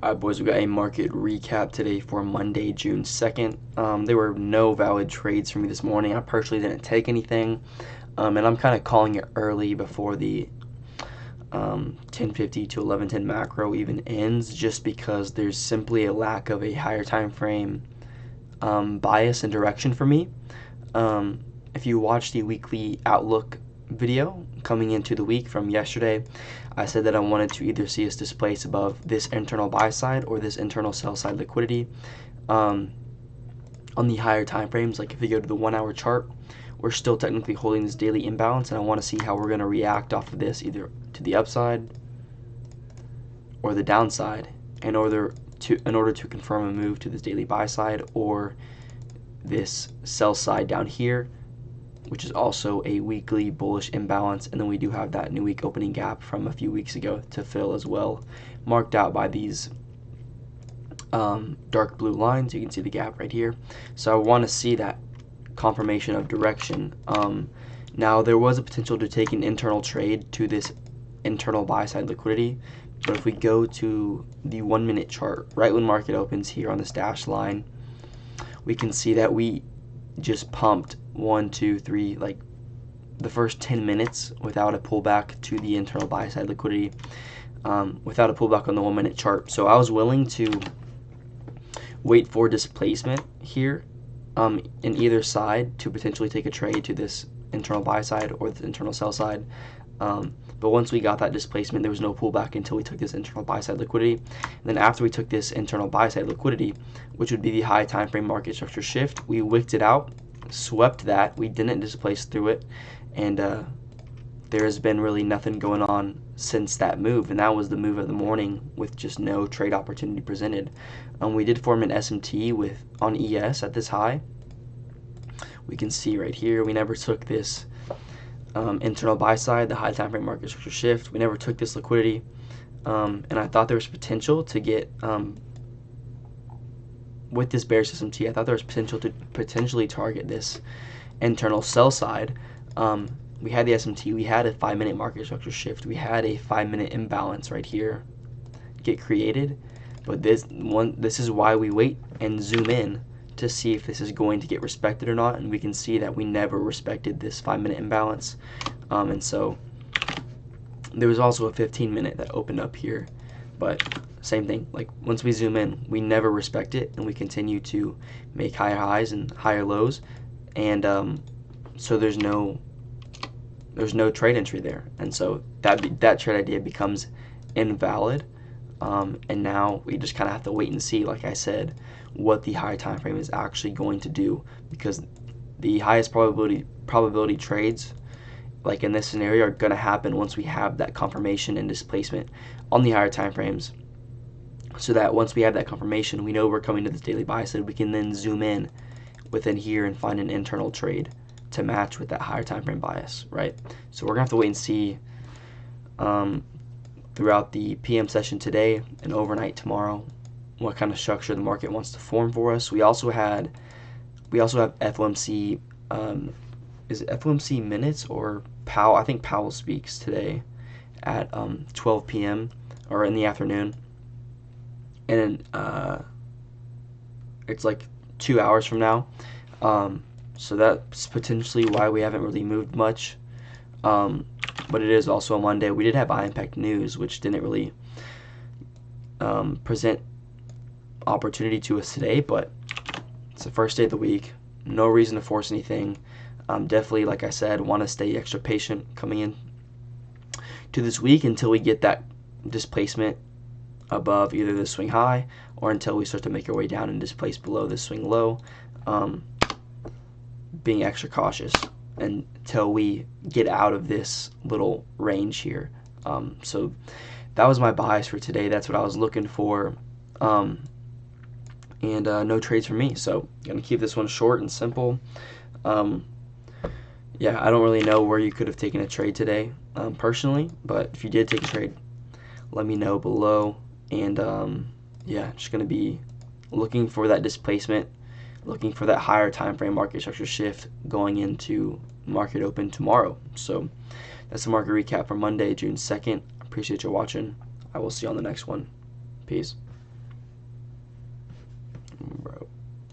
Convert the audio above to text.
Alright boys, we got a market recap today for Monday, June 2nd. There were no valid trades for me this morning. I personally didn't take anything, and I'm kind of calling it early before the 1050 to 1110 macro even ends, just because there's simply a lack of a higher time frame bias and direction for me. If you watch the weekly outlook video coming into the week from yesterday, I said that I wanted to either see us displace above this internal buy side or this internal sell side liquidity. On the higher time frames, like if you go to the 1 hour chart, we're still technically holding this daily imbalance, and I want to see how we're going to react off of this, either to the upside or the downside, in order to confirm a move to this daily buy side or this sell side down here, which is also a weekly bullish imbalance. And then we do have that new week opening gap from a few weeks ago to fill as well, marked out by these dark blue lines. You can see the gap right here. So I want to see that confirmation of direction. Now there was a potential to take an internal trade to this internal buy side liquidity, but if we go to the 1 minute chart, right when market opens here on this dashed line, we can see that we just pumped 1, 2, 3, like the first 10 minutes without a pullback to the internal buy side liquidity, without a pullback on the 1 minute chart. So I was willing to wait for displacement here in either side to potentially take a trade to this internal buy side or the internal sell side. But once we got that displacement, there was no pullback until we took this internal buy side liquidity. And then after we took this internal buy side liquidity, which would be the high time frame market structure shift, we wicked it out, swept that. We didn't displace through it, and there has been really nothing going on since that move, and that was the move of the morning with just no trade opportunity presented. We did form an SMT on ES at this high. We can see right here we never took this internal buy side, the high time frame market structure shift. We never took this liquidity, and I thought there was potential to get with this bearish SMT. I thought there was potential to potentially target this internal sell side. We had the SMT, we had a 5 minute market structure shift, we had a 5 minute imbalance right here get created, but this is why we wait and zoom in to see if this is going to get respected or not, and we can see that we never respected this 5 minute imbalance. And so there was also a 15 minute that opened up here, but same thing, like once we zoom in, we never respect it, and we continue to make higher highs and higher lows, and so there's no trade entry there, and so that trade idea becomes invalid. And now we just kind of have to wait and see, like I said, what the higher time frame is actually going to do, because the highest probability trades, like in this scenario, are going to happen once we have that confirmation and displacement on the higher time frames, so that once we have that confirmation, we know we're coming to this daily buy side. We can then zoom in within here and find an internal trade to match with that higher time frame bias, right? So we're gonna have to wait and see throughout the PM session today and overnight tomorrow what kind of structure the market wants to form for us. We also have FOMC. Is it FOMC minutes or Powell? I think Powell speaks today at 12 p.m. or in the afternoon, and it's like 2 hours from now. So that's potentially why we haven't really moved much. But it is also a Monday. We did have impact news, which didn't really present opportunity to us today, but it's the first day of the week. No reason to force anything. Definitely, like I said, want to stay extra patient coming in to this week until we get that displacement above either the swing high or until we start to make our way down and displace below the swing low. Being extra cautious until we get out of this little range here. So that was my bias for today. That's what I was looking for. And no trades for me. So I'm going to keep this one short and simple. Yeah, I don't really know where you could have taken a trade today personally, but if you did take a trade, let me know below. And yeah, just going to be looking for that displacement, looking for that higher time frame market structure shift going into market open tomorrow. So that's the market recap for Monday, June 2nd. Appreciate you watching. I will see you on the next one. Peace.